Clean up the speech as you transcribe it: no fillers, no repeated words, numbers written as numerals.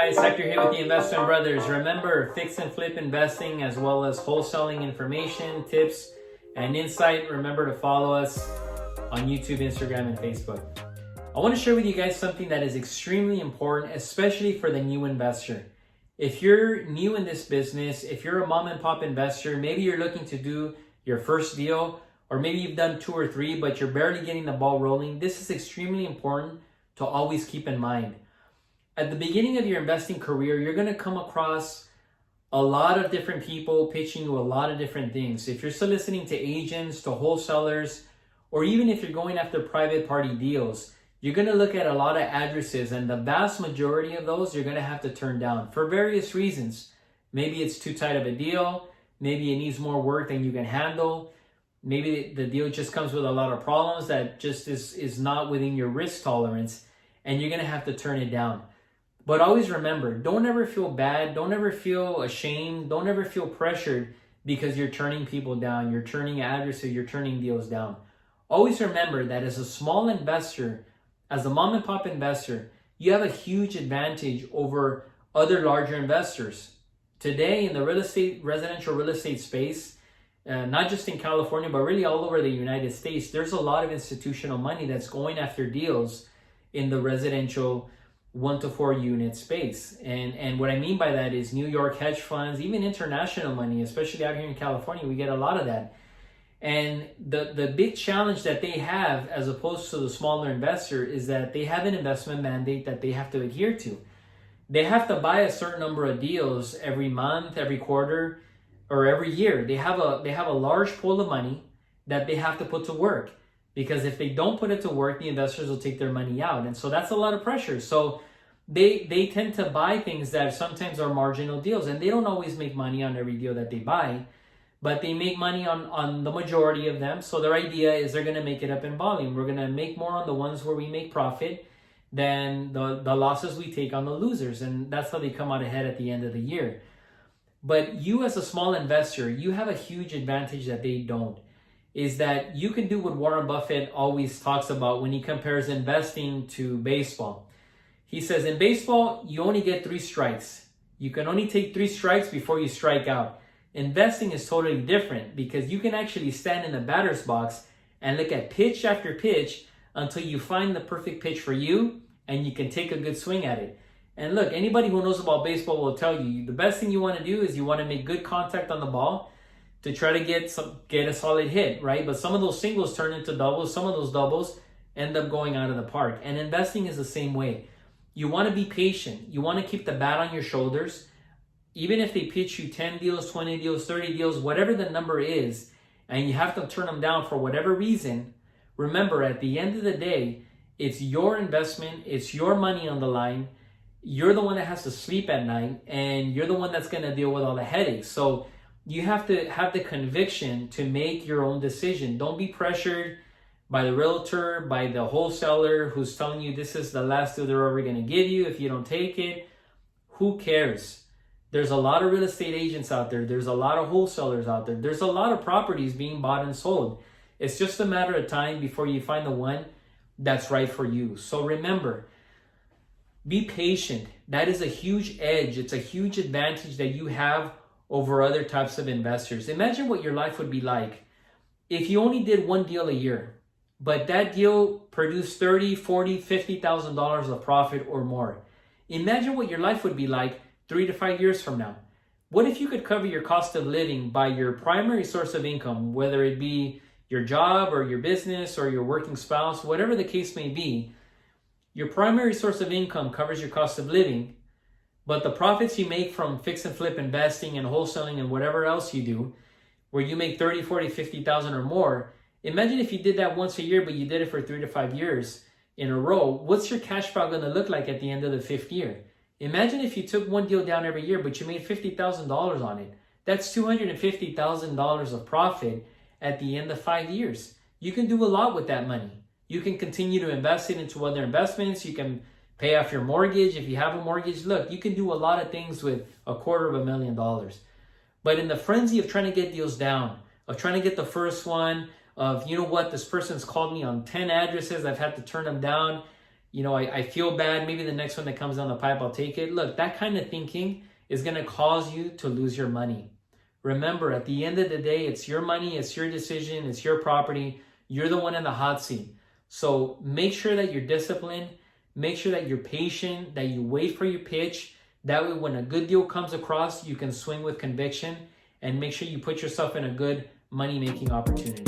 guys, Hector here with the Investment Brothers. Remember, fix and flip investing as well as wholesaling information, tips, and insight. Remember to follow us on YouTube, Instagram, and Facebook. I want to share with you guys something that is extremely important, especially for the new investor. If you're new in this business, if you're a mom and pop investor, maybe you're looking to do your first deal, or maybe you've done 2 or 3, but you're barely getting the ball rolling, this is extremely important to always keep in mind. At the beginning of your investing career, you're going to come across a lot of different people pitching you a lot of different things. If you're soliciting to agents, to wholesalers, or even if you're going after private party deals, you're going to look at a lot of addresses, and the vast majority of those you're going to have to turn down for various reasons. Maybe it's too tight of a deal. Maybe it needs more work than you can handle. Maybe the deal just comes with a lot of problems that just is not within your risk tolerance, and you're going to have to turn it down. But always remember, don't ever feel bad. Don't ever feel ashamed. Don't ever feel pressured because you're turning people down. You're turning addresses. You're turning deals down. Always remember that as a small investor, as a mom and pop investor, you have a huge advantage over other larger investors. Today in the residential real estate space, not just in California, but really all over the United States, there's a lot of institutional money that's going after deals in the residential 1 to 4 unit space. And what I mean by that is New York hedge funds, even international money, especially out here in California, we get a lot of that. And the big challenge that they have as opposed to the smaller investor is that they have an investment mandate that they have to adhere to. They have to buy a certain number of deals every month, every quarter, or every year. They have a large pool of money that they have to put to work, because if they don't put it to work, the investors will take their money out. And so that's a lot of pressure. So they tend to buy things that sometimes are marginal deals, and they don't always make money on every deal that they buy, but they make money on the majority of them. So their idea is they're going to make it up in volume. We're going to make more on the ones where we make profit than the losses we take on the losers. And that's how they come out ahead at the end of the year. But you as a small investor, you have a huge advantage that they don't, is that you can do what Warren Buffett always talks about when he compares investing to baseball. He says, in baseball, you only get 3 strikes. You can only take 3 strikes before you strike out. Investing is totally different, because you can actually stand in the batter's box and look at pitch after pitch until you find the perfect pitch for you, and you can take a good swing at it. And look, anybody who knows about baseball will tell you, the best thing you want to do is you want to make good contact on the ball to try to get a solid hit, right? But some of those singles turn into doubles. Some of those doubles end up going out of the park. And investing is the same way. You want to be patient. You want to keep the bat on your shoulders. Even if they pitch you 10 deals, 20 deals, 30 deals, whatever the number is, and you have to turn them down for whatever reason, remember, at the end of the day, it's your investment. It's your money on the line. You're the one that has to sleep at night, and you're the one that's going to deal with all the headaches. So you have to have the conviction to make your own decision. Don't be pressured by the realtor, by the wholesaler who's telling you this is the last deal they're ever going to give you if you don't take it. Who cares? There's a lot of real estate agents out there. There's a lot of wholesalers out there. There's a lot of properties being bought and sold. It's just a matter of time before you find the one that's right for you. So remember, be patient. That is a huge edge. It's a huge advantage that you have over other types of investors. Imagine what your life would be like if you only did 1 deal a year, but that deal produced $30,000, $40,000, $50,000 of profit or more. Imagine what your life would be like 3 to 5 years from now. What if you could cover your cost of living by your primary source of income, whether it be your job or your business or your working spouse, whatever the case may be? Your primary source of income covers your cost of living, but the profits you make from fix and flip investing and wholesaling and whatever else you do, where you make 30, 40, 50,000 or more, imagine if you did that once a year, but you did it for 3 to 5 years in a row. What's your cash flow going to look like at the end of the 5th year? Imagine if you took 1 deal down every year, but you made $50,000 on it. That's $250,000 of profit at the end of 5 years. You can do a lot with that money. You can continue to invest it into other investments. You can pay off your mortgage. If you have a mortgage, look, you can do a lot of things with $250,000. But in the frenzy of trying to get deals down, of trying to get the first one, of, you know what, this person's called me on 10 addresses, I've had to turn them down, I feel bad. Maybe the next one that comes down the pipe, I'll take it. Look, that kind of thinking is going to cause you to lose your money. Remember, at the end of the day, it's your money, it's your decision, it's your property. You're the one in the hot seat. So make sure that you're disciplined. Make sure that you're patient, that you wait for your pitch. That way, when a good deal comes across, you can swing with conviction, and make sure you put yourself in a good money-making opportunity.